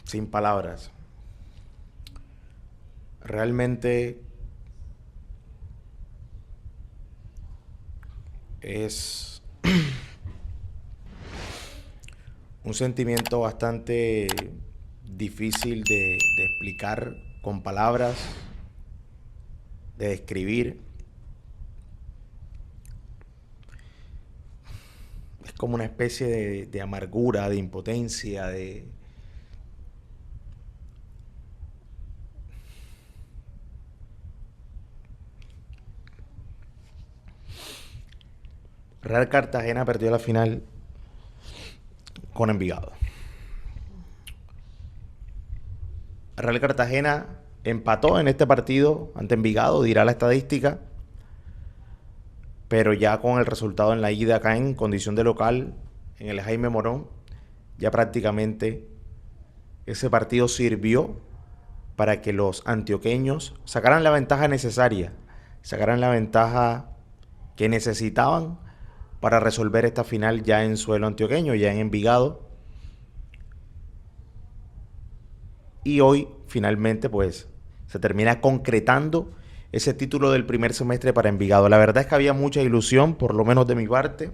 sin palabras. Realmente es un sentimiento bastante difícil de explicar con palabras, de describir. Es como una especie de amargura, de impotencia, de... Real Cartagena perdió la final con Envigado. Real Cartagena empató en este partido ante Envigado, dirá la estadística, pero ya con el resultado en la ida acá en condición de local, en el Jaime Morón, ya prácticamente ese partido sirvió para que los antioqueños sacaran la ventaja necesaria, sacaran la ventaja que necesitaban para resolver esta final ya en suelo antioqueño, ya en Envigado. Y hoy finalmente pues se termina concretando ese título del primer semestre para Envigado. La verdad es que había mucha ilusión, por lo menos de mi parte.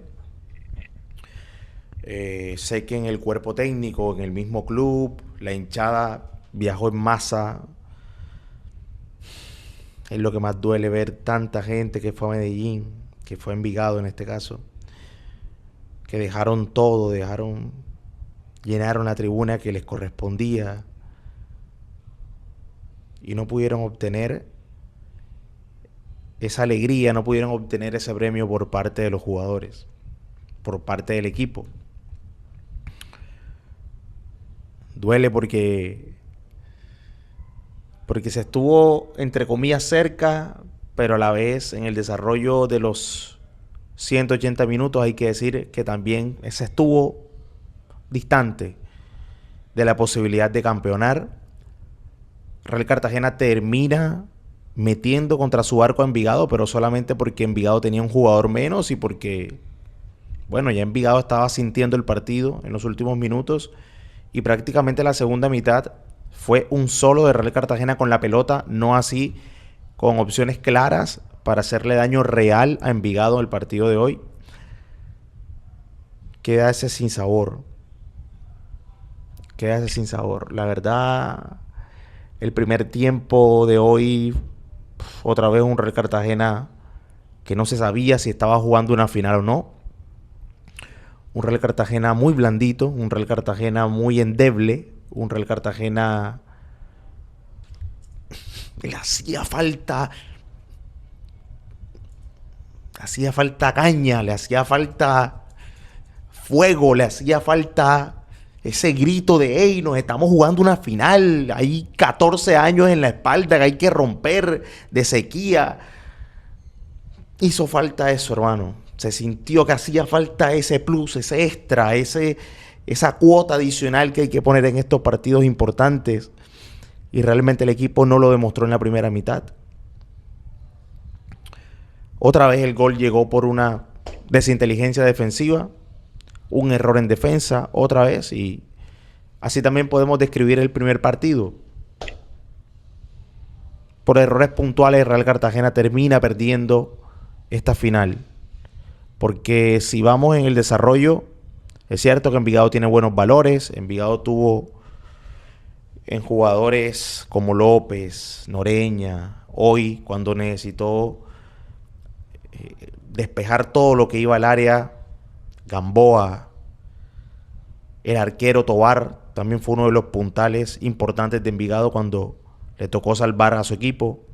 Sé que en el cuerpo técnico, en el mismo club, la hinchada viajó en masa. Es lo que más duele ver tanta gente que fue a Medellín, que fue a Envigado en este caso, que dejaron todo, llenaron la tribuna que les correspondía y no pudieron obtener esa alegría, no pudieron obtener ese premio por parte de los jugadores, por parte del equipo. Duele porque se estuvo, entre comillas, cerca, pero a la vez en el desarrollo de los 180 minutos hay que decir que también se estuvo distante de la posibilidad de campeonar. Real Cartagena termina metiendo contra su arco a Envigado, pero solamente porque Envigado tenía un jugador menos y porque, bueno, ya Envigado estaba sintiendo el partido en los últimos minutos y prácticamente la segunda mitad fue un solo de Real Cartagena con la pelota, no así con opciones claras para hacerle daño real a Envigado en el partido de hoy. Queda ese sinsabor. Queda ese sinsabor. La verdad, el primer tiempo de hoy, otra vez un Real Cartagena que no se sabía si estaba jugando una final o no. Un Real Cartagena muy blandito, un Real Cartagena muy endeble, un Real Cartagena que le hacía falta caña, le hacía falta fuego, le hacía falta ese grito de hey, nos estamos jugando una final, hay 14 años en la espalda que hay que romper de sequía. Hizo falta eso, hermano. Se sintió que hacía falta ese plus, ese extra, esa cuota adicional que hay que poner en estos partidos importantes. Y realmente el equipo no lo demostró en la primera mitad. Otra vez el gol llegó por una desinteligencia defensiva, un error en defensa, otra vez. Y así también podemos describir el primer partido. Por errores puntuales, Real Cartagena termina perdiendo esta final. Porque si vamos en el desarrollo, es cierto que Envigado tiene buenos valores. Envigado tuvo en jugadores como López, Noreña, hoy cuando necesitó despejar todo lo que iba al área, Gamboa, el arquero Tobar, también fue uno de los puntales importantes de Envigado cuando le tocó salvar a su equipo.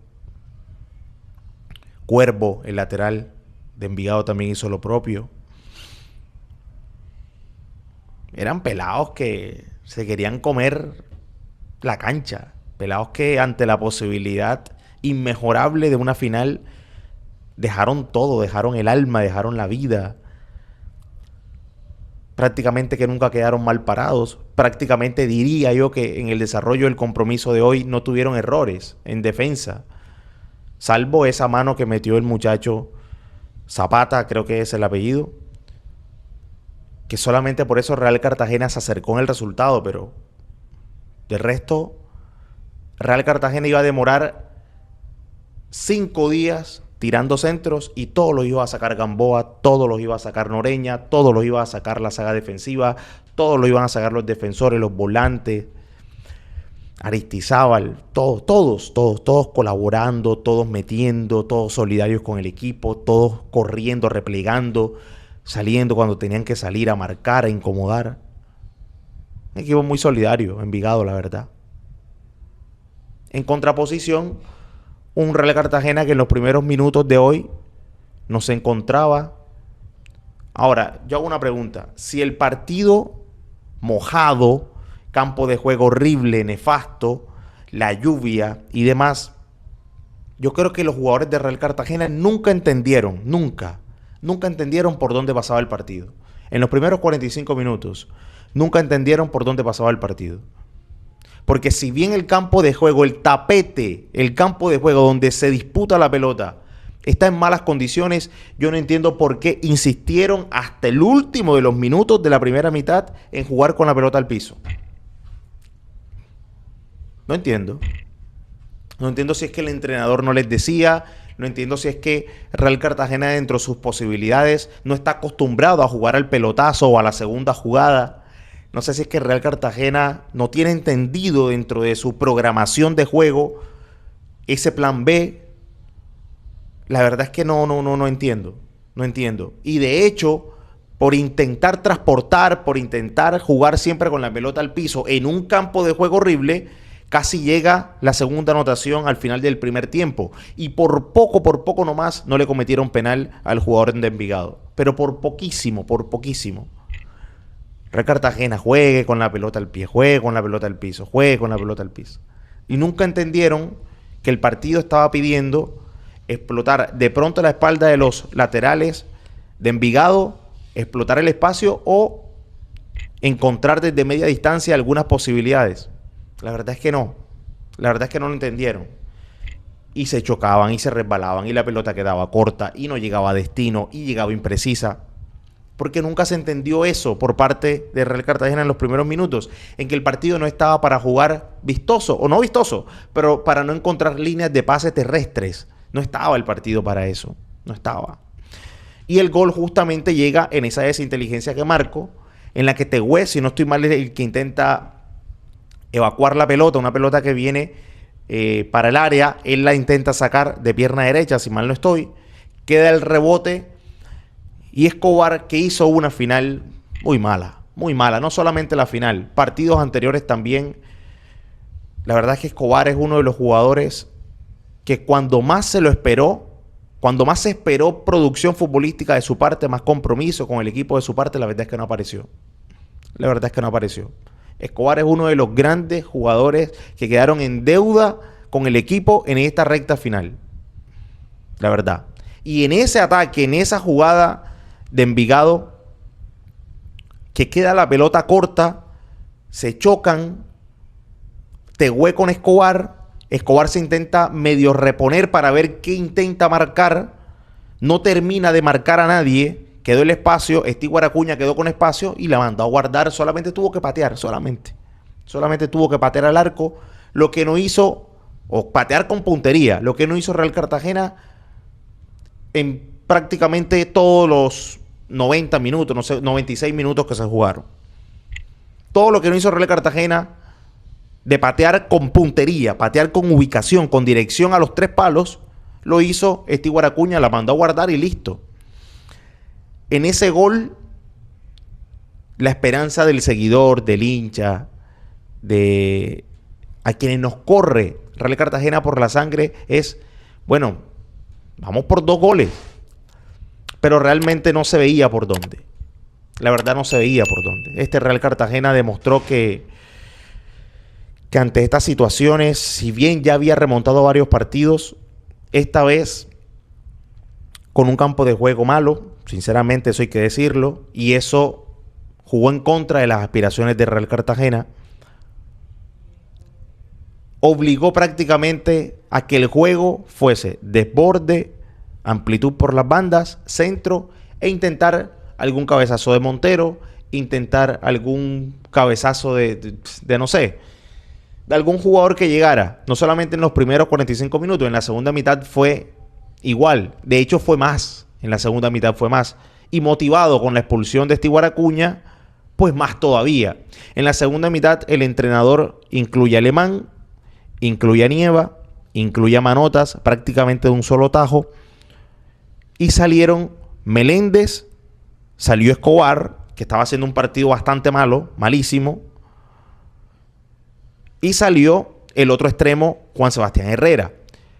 Cuervo, el lateral de Envigado, también hizo lo propio. Eran pelados que se querían comer la cancha. Pelados que ante la posibilidad inmejorable de una final dejaron todo, dejaron el alma, dejaron la vida. Prácticamente que nunca quedaron mal parados. Prácticamente diría yo que en el desarrollo del compromiso de hoy no tuvieron errores en defensa. Salvo esa mano que metió el muchacho Zapata, creo que es el apellido. Que solamente por eso Real Cartagena se acercó en el resultado, pero De resto, Real Cartagena iba a demorar 5 días tirando centros y todos los iba a sacar Gamboa, todos los iba a sacar Noreña, todos los iba a sacar la saga defensiva, todos los iban a sacar los defensores, los volantes, Aristizábal, todos colaborando, todos metiendo, todos solidarios con el equipo, todos corriendo, replegando, saliendo cuando tenían que salir a marcar, a incomodar. Un equipo muy solidario, Envigado, la verdad. En contraposición, un Real Cartagena que en los primeros minutos de hoy no se encontraba. Ahora, yo hago una pregunta. Si el partido mojado, campo de juego horrible, nefasto, la lluvia y demás, yo creo que los jugadores de Real Cartagena nunca entendieron por dónde pasaba el partido. En los primeros 45 minutos, nunca entendieron por dónde pasaba el partido. Porque si bien el campo de juego, el tapete, el campo de juego donde se disputa la pelota, está en malas condiciones, yo no entiendo por qué insistieron hasta el último de los minutos de la primera mitad en jugar con la pelota al piso. No entiendo. No entiendo si es que el entrenador no les decía, no entiendo si es que Real Cartagena dentro de sus posibilidades no está acostumbrado a jugar al pelotazo o a la segunda jugada. No sé si es que Real Cartagena no tiene entendido dentro de su programación de juego ese plan B. La verdad es que no entiendo. No entiendo. Y de hecho, por intentar transportar, por intentar jugar siempre con la pelota al piso en un campo de juego horrible, casi llega la segunda anotación al final del primer tiempo. Y por poco nomás no le cometieron penal al jugador de Envigado. Pero por poquísimo. Real Cartagena juegue con la pelota al pie, juegue con la pelota al piso, juegue con la pelota al piso. Y nunca entendieron que el partido estaba pidiendo explotar de pronto la espalda de los laterales de Envigado, explotar el espacio o encontrar desde media distancia algunas posibilidades. La verdad es que no. La verdad es que no lo entendieron. Y se chocaban y se resbalaban y la pelota quedaba corta y no llegaba a destino y llegaba imprecisa. Porque nunca se entendió eso por parte de Real Cartagena en los primeros minutos, en que el partido no estaba para jugar vistoso, o no vistoso, pero para no encontrar líneas de pase terrestres. No estaba el partido para eso, no estaba. Y el gol justamente llega en esa desinteligencia que marco, en la que Tehué, si no estoy mal, es el que intenta evacuar la pelota, una pelota que viene para el área, él la intenta sacar de pierna derecha, si mal no estoy, queda el rebote. Y Escobar, que hizo una final muy mala, no solamente la final, partidos anteriores también. La verdad es que Escobar es uno de los jugadores que cuando más se lo esperó, cuando más se esperó producción futbolística de su parte, más compromiso con el equipo de su parte, la verdad es que no apareció. Escobar es uno de los grandes jugadores que quedaron en deuda con el equipo en esta recta final. La verdad. Y en ese ataque, en esa jugada de Envigado, que queda la pelota corta, se chocan, Tehué con Escobar se intenta medio reponer para ver qué intenta marcar, no termina de marcar a nadie, quedó el espacio, Stewart Acuña quedó con espacio y la mandó a guardar, solamente tuvo que patear, solamente tuvo que patear al arco, lo que no hizo, o patear con puntería, lo que no hizo Real Cartagena en prácticamente todos los 90 minutos, no sé, 96 minutos que se jugaron. Todo lo que no hizo Real Cartagena de patear con puntería, patear con ubicación, con dirección a los 3 palos, lo hizo Stewart Acuña, la mandó a guardar y listo. En ese gol, la esperanza del seguidor, del hincha, de a quienes nos corre Real Cartagena por la sangre es, bueno, vamos por 2 goles. Pero realmente no se veía por dónde. La verdad no se veía por dónde. Este Real Cartagena demostró que ante estas situaciones, si bien ya había remontado varios partidos, esta vez con un campo de juego malo, sinceramente eso hay que decirlo, y eso jugó en contra de las aspiraciones de Real Cartagena, obligó prácticamente a que el juego fuese desborde, amplitud por las bandas, centro, e intentar algún cabezazo de Montero, intentar algún cabezazo de no sé, de algún jugador que llegara, no solamente en los primeros 45 minutos, en la segunda mitad fue igual. De hecho, fue más. En la segunda mitad fue más. Y motivado con la expulsión de Steve Acuña, pues más todavía. En la segunda mitad, el entrenador incluye a Alemán, incluye a Nieva, incluye a Manotas, prácticamente de un solo tajo. Y salieron Meléndez, salió Escobar, que estaba haciendo un partido bastante malo, malísimo. Y salió el otro extremo, Juan Sebastián Herrera.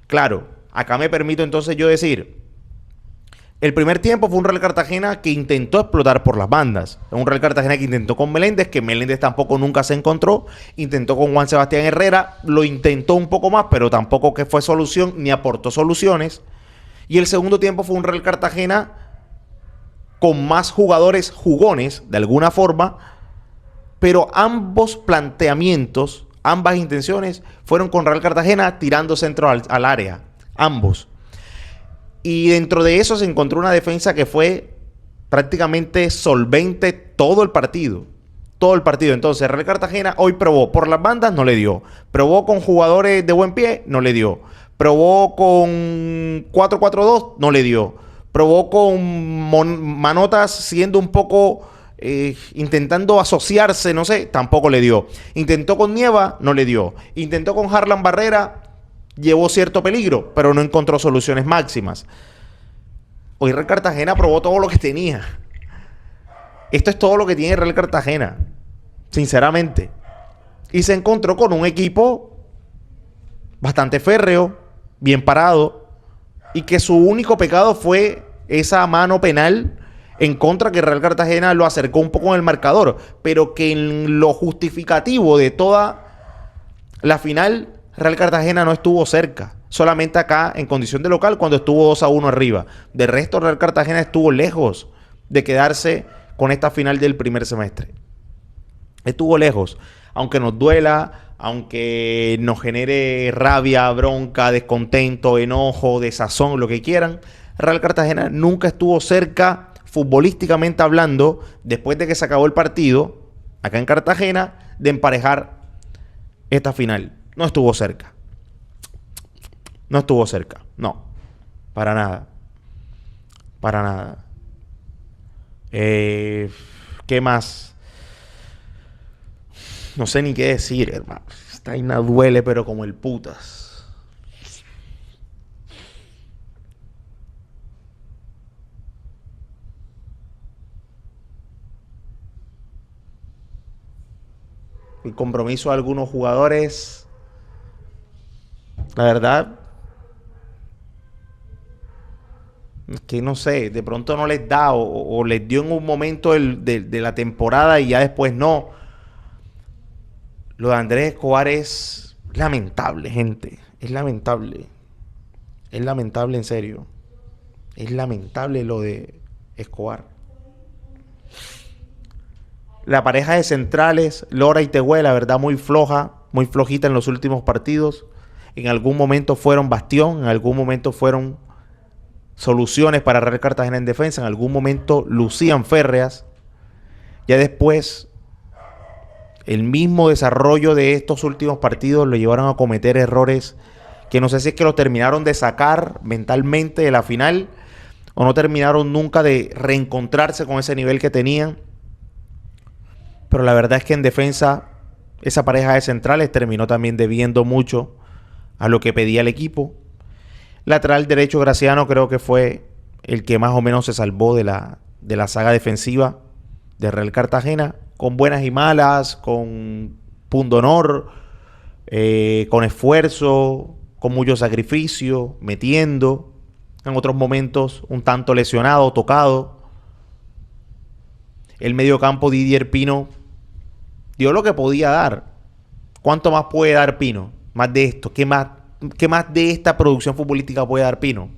Claro, acá me permito entonces yo decir, el primer tiempo fue un Real Cartagena que intentó explotar por las bandas. Un Real Cartagena que intentó con Meléndez, que Meléndez tampoco nunca se encontró. Intentó con Juan Sebastián Herrera, lo intentó un poco más, pero tampoco que fue solución, ni aportó soluciones. Y el segundo tiempo fue un Real Cartagena con más jugadores jugones, de alguna forma, pero ambos planteamientos, ambas intenciones, fueron con Real Cartagena tirando centro al área. Ambos. Y dentro de eso se encontró una defensa que fue prácticamente solvente todo el partido. Todo el partido. Entonces, Real Cartagena hoy probó por las bandas, no le dio. Probó con jugadores de buen pie, no le dio. Probó con 4-4-2, no le dio. Probó con Manotas siendo un poco intentando asociarse, no sé, tampoco le dio. Intentó con Nieva, no le dio. Intentó con Harlan Barrera, llevó cierto peligro, pero no encontró soluciones máximas. Hoy Real Cartagena probó todo lo que tenía. Esto es todo lo que tiene Real Cartagena, sinceramente. Y se encontró con un equipo bastante férreo, bien parado, y que su único pecado fue esa mano penal en contra, que Real Cartagena lo acercó un poco en el marcador, pero que en lo justificativo de toda la final, Real Cartagena no estuvo cerca. Solamente acá en condición de local cuando estuvo 2-1 arriba. De resto, Real Cartagena estuvo lejos de quedarse con esta final del primer semestre. Estuvo lejos. Aunque nos duela, aunque nos genere rabia, bronca, descontento, enojo, desazón, lo que quieran, Real Cartagena nunca estuvo cerca, futbolísticamente hablando, después de que se acabó el partido, acá en Cartagena, de emparejar esta final. No estuvo cerca. No estuvo cerca. No. Para nada. Para nada. ¿Qué más? No sé ni qué decir, hermano. Esta vaina duele, pero como el putas. El compromiso de algunos jugadores, la verdad, es que no sé, de pronto no les da o les dio en un momento de la temporada y ya después no. Lo de Andrés Escobar es lamentable, gente. Es lamentable. Es lamentable, en serio. Es lamentable lo de Escobar. La pareja de centrales, Lora y Tehuel, la verdad, muy floja, muy flojita en los últimos partidos. En algún momento fueron bastión, en algún momento fueron soluciones para Real Cartagena en defensa, en algún momento lucían férreas. Ya después, el mismo desarrollo de estos últimos partidos lo llevaron a cometer errores que no sé si es que lo terminaron de sacar mentalmente de la final o no terminaron nunca de reencontrarse con ese nivel que tenían. Pero la verdad es que en defensa esa pareja de centrales terminó también debiendo mucho a lo que pedía el equipo. Lateral derecho Graciano creo que fue el que más o menos se salvó de la saga defensiva de Real Cartagena, con buenas y malas, con pundonor, con esfuerzo, con mucho sacrificio, metiendo, en otros momentos un tanto lesionado, tocado. El mediocampo Didier Pino dio lo que podía dar. ¿Cuánto más puede dar Pino? Más de esto. ¿Qué más de esta producción futbolística puede dar Pino?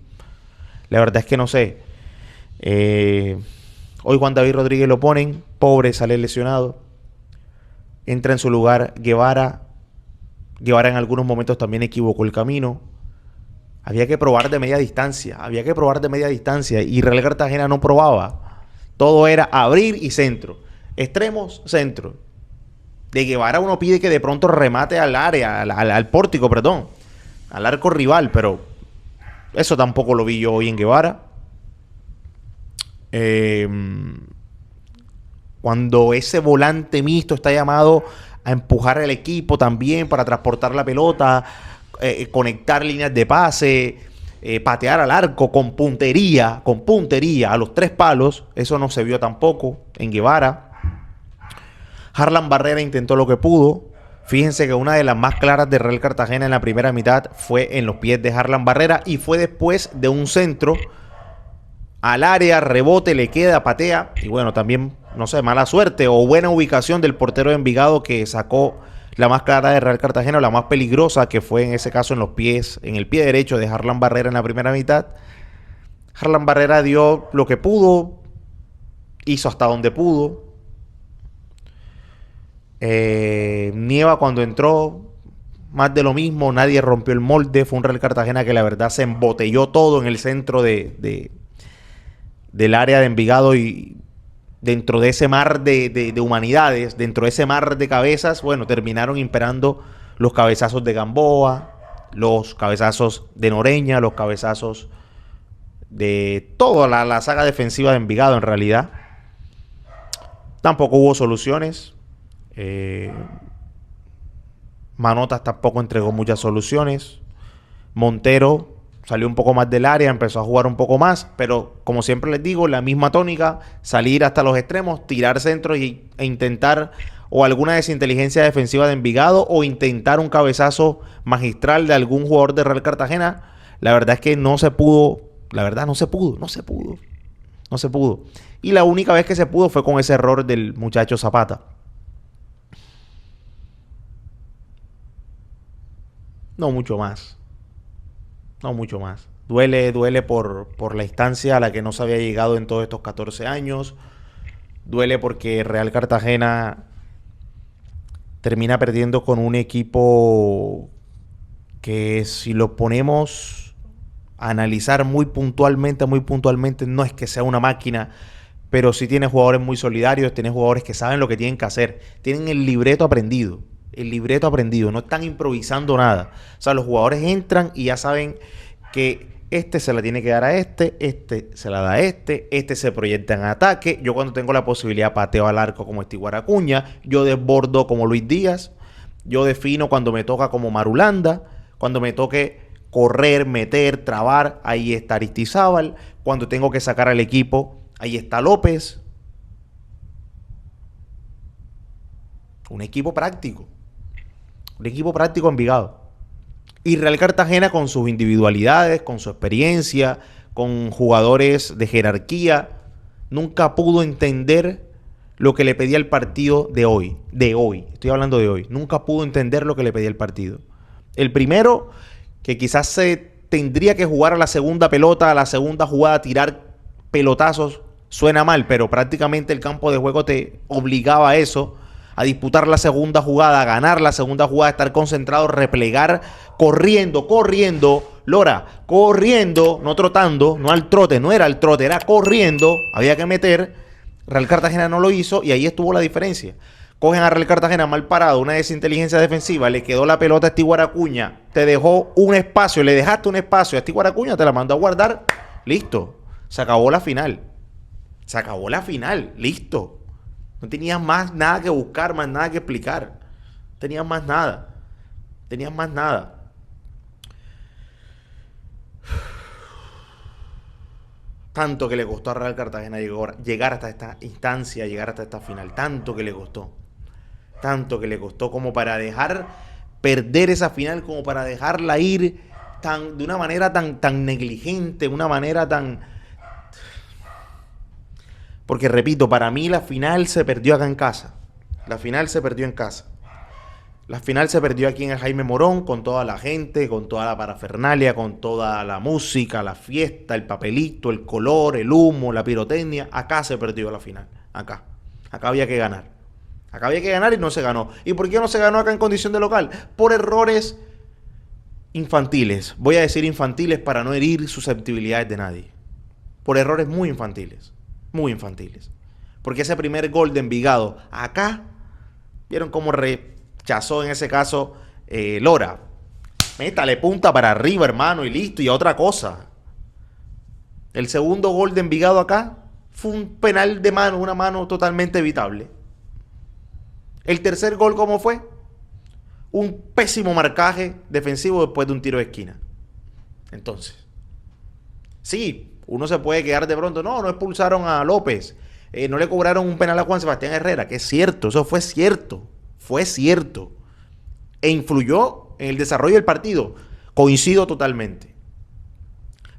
La verdad es que no sé. Hoy Juan David Rodríguez lo ponen. Pobre, sale lesionado. Entra en su lugar Guevara. Guevara en algunos momentos también equivocó el camino. Había que probar de media distancia. Y Real Cartagena no probaba. Todo era abrir y centro. Extremos, centro. De Guevara uno pide que de pronto remate al área, al pórtico, perdón, al arco rival, pero eso tampoco lo vi yo hoy en Guevara. Cuando ese volante mixto está llamado a empujar al equipo también para transportar la pelota, conectar líneas de pase, patear al arco con puntería a los 3 palos, eso no se vio tampoco en Guevara. Harlan Barrera intentó lo que pudo. Fíjense que una de las más claras de Real Cartagena en la primera mitad fue en los pies de Harlan Barrera y fue después de un centro al área, rebote, le queda, patea. Y bueno, también, no sé, mala suerte o buena ubicación del portero de Envigado que sacó la más clara de Real Cartagena, o la más peligrosa, que fue en ese caso en los pies, en el pie derecho de Harlan Barrera en la primera mitad. Harlan Barrera dio lo que pudo, hizo hasta donde pudo. Nieva cuando entró, más de lo mismo, nadie rompió el molde. Fue un Real Cartagena que la verdad se embotelló todo en el centro del área de Envigado, y dentro de ese mar de humanidades, dentro de ese mar de cabezas, bueno, terminaron imperando los cabezazos de Gamboa, los cabezazos de Noreña, los cabezazos de toda la saga defensiva de Envigado en realidad. Tampoco hubo soluciones. Manotas tampoco entregó muchas soluciones. Montero salió un poco más del área, empezó a jugar un poco más, pero como siempre les digo, la misma tónica, salir hasta los extremos, tirar centros e intentar o alguna desinteligencia defensiva de Envigado o intentar un cabezazo magistral de algún jugador de Real Cartagena. La verdad es que no se pudo, no se pudo. Y la única vez que se pudo fue con ese error del muchacho Zapata. No mucho más. Duele por la instancia a la que no se había llegado en todos estos 14 años. Duele porque Real Cartagena termina perdiendo con un equipo que, si lo ponemos a analizar muy puntualmente, no es que sea una máquina, pero sí tiene jugadores muy solidarios, tiene jugadores que saben lo que tienen que hacer, tienen el libreto aprendido, no están improvisando nada. O sea, los jugadores entran y ya saben que este se la tiene que dar a este se la da a este se proyecta en ataque. Yo, cuando tengo la posibilidad, pateo al arco como Stewart Acuña, yo desbordo como Luis Díaz, yo defino cuando me toca como Marulanda, cuando me toque correr, meter, trabar, ahí está Aristizábal, cuando tengo que sacar al equipo, ahí está López. Un equipo práctico Envigado. Y Real Cartagena, con sus individualidades, con su experiencia, con jugadores de jerarquía, nunca pudo entender lo que le pedía el partido de hoy. Estoy hablando de hoy. Nunca pudo entender lo que le pedía el partido. El primero, que quizás se tendría que jugar a la segunda pelota, a la segunda jugada, tirar pelotazos, suena mal, pero prácticamente el campo de juego te obligaba a eso, a disputar la segunda jugada, a ganar la segunda jugada, a estar concentrado, replegar, corriendo, Lora, corriendo, no trotando, no al trote, no era al trote, era corriendo, había que meter. Real Cartagena no lo hizo y ahí estuvo la diferencia. Cogen a Real Cartagena mal parado, una desinteligencia defensiva, le quedó la pelota a Stewart Acuña, te dejó un espacio, le dejaste un espacio a Stewart Acuña, te la mandó a guardar, listo, se acabó la final, listo. No tenías más nada que buscar, más nada que explicar. Tenías más nada. Tanto que le costó a Real Cartagena llegar hasta esta instancia, llegar hasta esta final. Tanto que le costó como para dejar perder esa final, como para dejarla ir de una manera tan negligente, una manera tan... Porque, repito, para mí la final se perdió acá en casa. La final se perdió aquí en el Jaime Morón, con toda la gente, con toda la parafernalia, con toda la música, la fiesta, el papelito, el color, el humo, la pirotecnia. Acá se perdió la final. Acá había que ganar. Y no se ganó. ¿Y por qué no se ganó acá en condición de local? Por errores infantiles. Voy a decir infantiles para no herir susceptibilidades de nadie. Por errores muy infantiles. Porque ese primer gol de Envigado acá Vieron cómo rechazó en ese caso Lora. Métale punta para arriba, hermano, y listo, y a otra cosa. El segundo gol de Envigado acá fue un penal de mano, una mano totalmente evitable. El tercer gol, ¿cómo fue? Un pésimo marcaje defensivo después de un tiro de esquina. Entonces, sí, uno se puede quedar de pronto. No expulsaron a López. No le cobraron un penal a Juan Sebastián Herrera. Que es cierto, eso fue cierto. Fue cierto. E influyó en el desarrollo del partido. Coincido totalmente.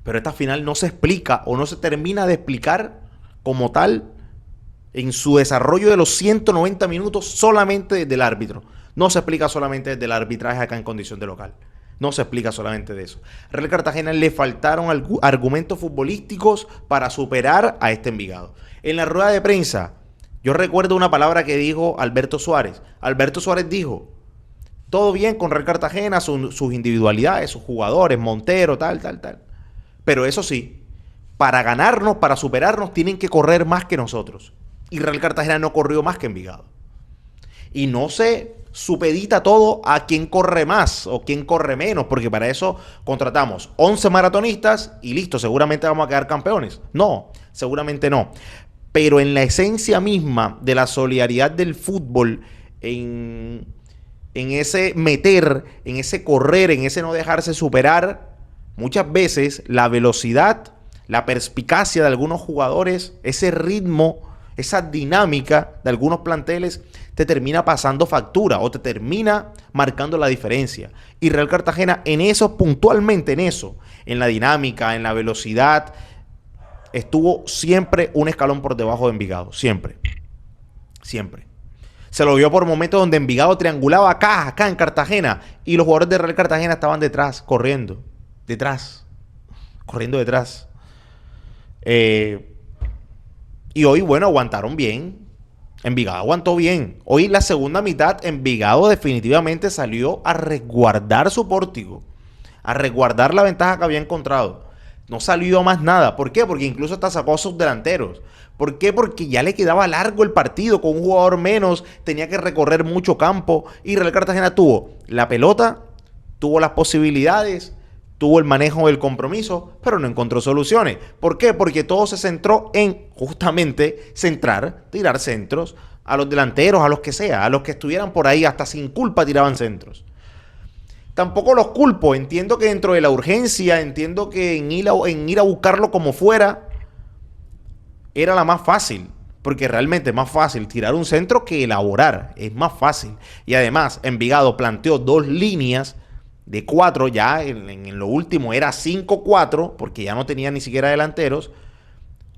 Pero esta final no se explica o no se termina de explicar como tal en su desarrollo de los 190 minutos solamente desde el árbitro. No se explica solamente desde el arbitraje acá en condición de local. No se explica solamente de eso. A Real Cartagena le faltaron argumentos futbolísticos para superar a este Envigado. En la rueda de prensa, yo recuerdo una palabra que dijo Alberto Suárez. Alberto Suárez dijo, todo bien con Real Cartagena, sus individualidades, sus jugadores, Montero, tal. Pero eso sí, para ganarnos, para superarnos, tienen que correr más que nosotros. Y Real Cartagena no corrió más que Envigado. Y no se supedita todo a quién corre más o quién corre menos, porque para eso contratamos 11 maratonistas y listo, seguramente vamos a quedar campeones. No, seguramente no. Pero en la esencia misma de la solidaridad del fútbol, en ese meter, en ese correr, en ese no dejarse superar, muchas veces la velocidad, la perspicacia de algunos jugadores, ese ritmo, esa dinámica de algunos planteles te termina pasando factura o te termina marcando la diferencia. Y Real Cartagena en eso, puntualmente en eso, en la dinámica, en la velocidad, estuvo siempre un escalón por debajo de Envigado. Siempre. Siempre. Se lo vio por momentos donde Envigado triangulaba acá en Cartagena y los jugadores de Real Cartagena estaban detrás, corriendo. Corriendo detrás. Y hoy, bueno, aguantaron bien. Envigado aguantó bien. Hoy la segunda mitad, Envigado definitivamente salió a resguardar su pórtico. A resguardar la ventaja que había encontrado. No salió a más nada. ¿Por qué? Porque incluso hasta sacó a sus delanteros. ¿Por qué? Porque ya le quedaba largo el partido. Con un jugador menos, tenía que recorrer mucho campo. Y Real Cartagena tuvo la pelota, tuvo las posibilidades, tuvo el manejo del compromiso, pero no encontró soluciones. ¿Por qué? Porque todo se centró en justamente tirar centros a los delanteros, a los que sea, a los que estuvieran por ahí, hasta sin culpa tiraban centros. Tampoco los culpo, entiendo que dentro de la urgencia, entiendo que en ir a buscarlo como fuera, era la más fácil. Porque realmente es más fácil tirar un centro que elaborar, es más fácil. Y además, Envigado planteó 2 líneas de 4, ya en lo último era 5-4, porque ya no tenía ni siquiera delanteros.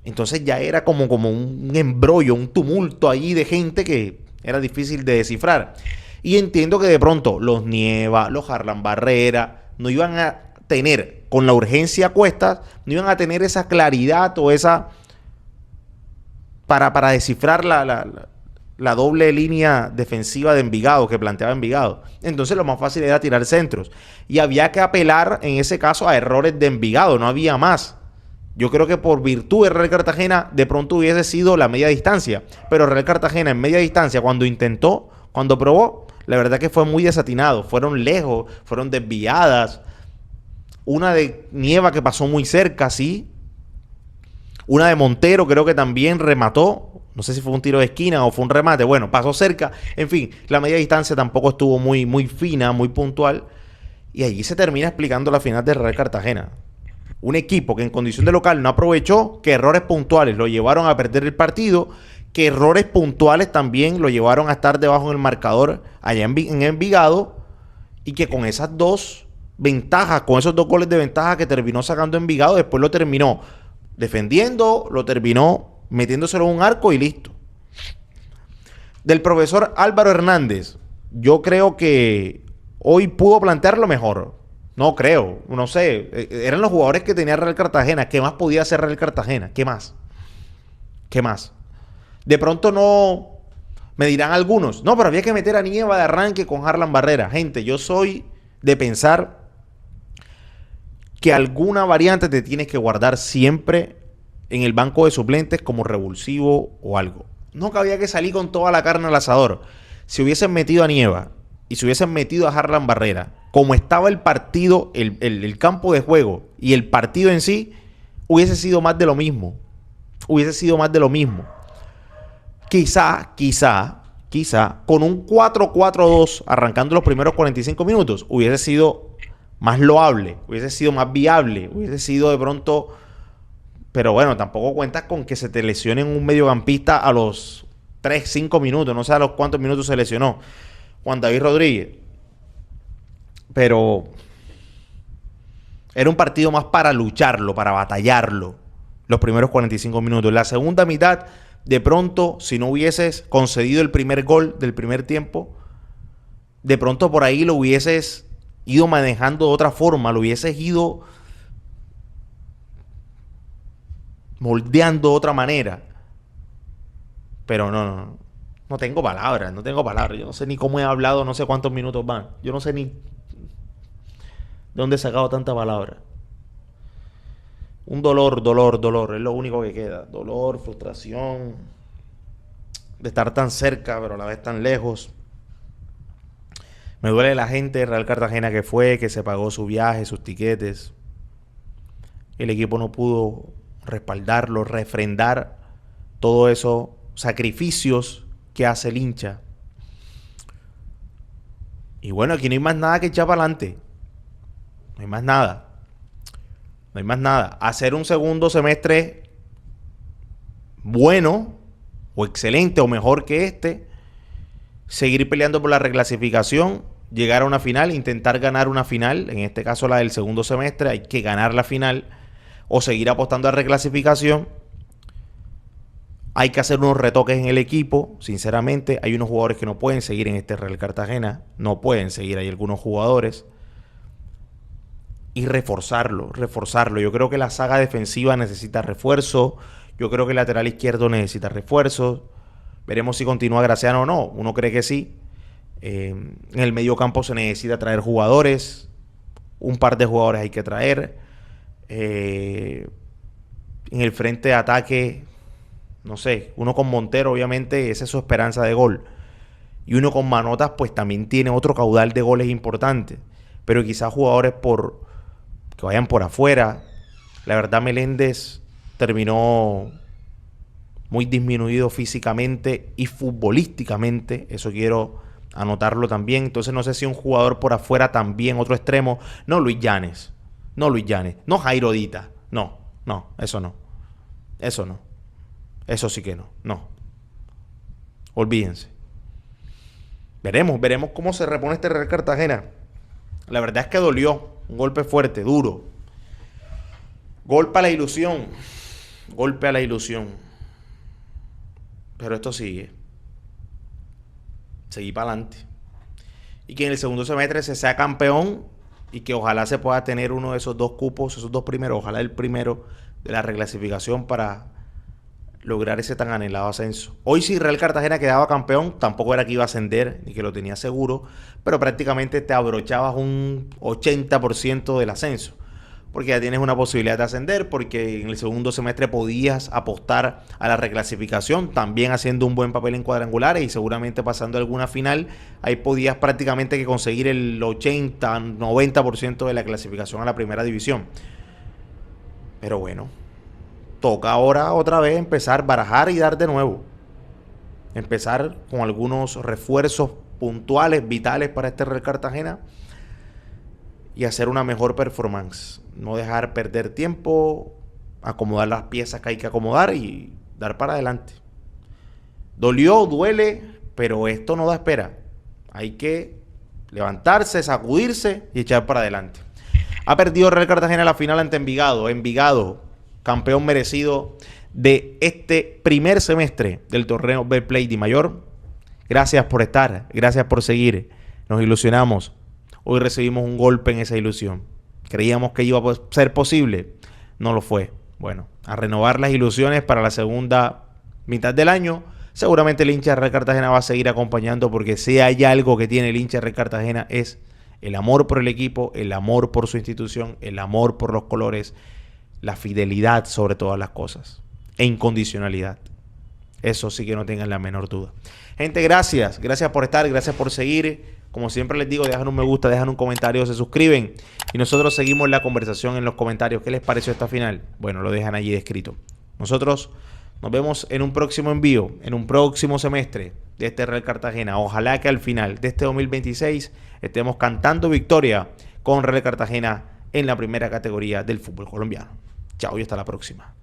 Entonces ya era como un embrollo, un tumulto ahí de gente que era difícil de descifrar. Y entiendo que de pronto los Nieva, los Harlan Barrera, no iban a tener, con la urgencia a cuestas, no iban a tener esa claridad o esa... para descifrar la doble línea defensiva de Envigado que planteaba Envigado. Entonces lo más fácil era tirar centros. Y había que apelar en ese caso a errores de Envigado, no había más. Yo creo que por virtud de Real Cartagena de pronto hubiese sido la media distancia. Pero Real Cartagena en media distancia cuando intentó, cuando probó, la verdad que fue muy desatinado. Fueron lejos, fueron desviadas. Una de Nieva que pasó muy cerca, sí. Una de Montero creo que también remató. No sé si fue un tiro de esquina o fue un remate. Bueno, pasó cerca. En fin, la media distancia tampoco estuvo muy fina, muy puntual. Y allí se termina explicando la final de Real Cartagena. Un equipo que en condición de local no aprovechó, que errores puntuales lo llevaron a perder el partido, que errores puntuales también lo llevaron a estar debajo en el marcador allá en Envigado, y que con esas 2 ventajas, con esos 2 goles de ventaja que terminó sacando Envigado, después lo terminó defendiendo, lo terminó metiéndoselo en un arco y listo. Del profesor Álvaro Hernández, yo creo que hoy pudo plantearlo mejor. No creo, no sé. Eran los jugadores que tenía Real Cartagena. ¿Qué más podía hacer Real Cartagena? ¿Qué más? ¿Qué más? De pronto no... Me dirán algunos. No, pero había que meter a Nieva de arranque con Harlan Barrera. Gente, yo soy de pensar que alguna variante te tienes que guardar siempre en el banco de suplentes como revulsivo o algo. No que había que salir con toda la carne al asador. Si hubiesen metido a Nieva y si hubiesen metido a Harlan Barrera, como estaba el partido, el campo de juego y el partido en sí, hubiese sido más de lo mismo. Hubiese sido más de lo mismo. Quizá, con un 4-4-2 arrancando los primeros 45 minutos, hubiese sido más loable, hubiese sido más viable, hubiese sido de pronto... Pero bueno, tampoco cuentas con que se te lesione un mediocampista a los 3-5 minutos. No sé a los cuántos minutos se lesionó Juan David Rodríguez. Pero era un partido más para lucharlo, para batallarlo, los primeros 45 minutos. En la segunda mitad, de pronto, si no hubieses concedido el primer gol del primer tiempo, de pronto por ahí lo hubieses ido manejando de otra forma, lo hubieses ido moldeando de otra manera. Pero no tengo palabras. Yo no sé ni cómo he hablado, no sé cuántos minutos van. Yo no sé ni de dónde he sacado tanta palabra. Un dolor, es lo único que queda. Dolor, frustración de estar tan cerca, pero a la vez tan lejos. Me duele la gente de Real Cartagena que fue, que se pagó su viaje, sus tiquetes. El equipo no pudo respaldarlo, refrendar todos esos sacrificios que hace el hincha. Y bueno, aquí no hay más nada que echar para adelante. No hay más nada. No hay más nada. Hacer un segundo semestre bueno, o excelente, o mejor que este. Seguir peleando por la reclasificación. Llegar a una final, intentar ganar una final. En este caso la del segundo semestre. Hay que ganar la final. O seguir apostando a la reclasificación. Hay que hacer unos retoques en el equipo. Sinceramente, hay unos jugadores que no pueden seguir en este Real Cartagena. No pueden seguir. Hay algunos jugadores. Y reforzarlo. Yo creo que la saga defensiva necesita refuerzo. Yo creo que el lateral izquierdo necesita refuerzo. Veremos si continúa Graciano o no. Uno cree que sí. En el medio campo se necesita traer jugadores. Un par de jugadores hay que traer. En el frente de ataque, no sé, uno con Montero, obviamente, esa es su esperanza de gol. Y uno con Manotas, pues también tiene otro caudal de goles importante. Pero quizás jugadores que vayan por afuera. La verdad, Meléndez terminó muy disminuido físicamente y futbolísticamente. Eso quiero anotarlo también. Entonces no sé si un jugador por afuera también, otro extremo. No Luis Llanes. No Jairo Dita. No, eso no. Eso sí que no. Olvídense. Veremos cómo se repone este Real Cartagena. La verdad es que dolió. Un golpe fuerte, duro. Golpe a la ilusión. Pero esto sigue. Seguir para adelante. Y que en el segundo semestre se sea campeón. Y que ojalá se pueda tener uno de esos dos cupos, esos dos primeros. Ojalá el primero de la reclasificación para lograr ese tan anhelado ascenso. Hoy si Real Cartagena quedaba campeón, tampoco era que iba a ascender ni que lo tenía seguro, pero prácticamente te abrochabas un 80% del ascenso, porque ya tienes una posibilidad de ascender, porque en el segundo semestre podías apostar a la reclasificación, también haciendo un buen papel en cuadrangulares y seguramente pasando a alguna final. Ahí podías prácticamente que conseguir el 80-90% de la clasificación a la primera división. Pero bueno, toca ahora otra vez empezar, barajar y dar de nuevo. Empezar con algunos refuerzos puntuales, vitales para este Real Cartagena y hacer una mejor performance. No dejar perder tiempo, acomodar las piezas que hay que acomodar y dar para adelante. Dolió, duele, pero esto no da espera. Hay que levantarse, sacudirse y echar para adelante. Ha perdido Real Cartagena la final ante Envigado. Envigado, campeón merecido de este primer semestre del torneo Betplay Dimayor. Gracias por estar, gracias por seguir. Nos ilusionamos. Hoy recibimos un golpe en esa ilusión. Creíamos que iba a ser posible. No lo fue. Bueno, a renovar las ilusiones para la segunda mitad del año. Seguramente el hincha de Real Cartagena va a seguir acompañando, porque si hay algo que tiene el hincha de Real Cartagena es el amor por el equipo, el amor por su institución, el amor por los colores, la fidelidad sobre todas las cosas e incondicionalidad. Eso sí que no tengan la menor duda. Gente, gracias. Gracias por estar, gracias por seguir. Como siempre les digo, dejan un me gusta, dejan un comentario, se suscriben. Y nosotros seguimos la conversación en los comentarios. ¿Qué les pareció esta final? Bueno, lo dejan allí escrito. Nosotros nos vemos en un próximo envío, en un próximo semestre de este Real Cartagena. Ojalá que al final de este 2026 estemos cantando victoria con Real Cartagena en la primera categoría del fútbol colombiano. Chao y hasta la próxima.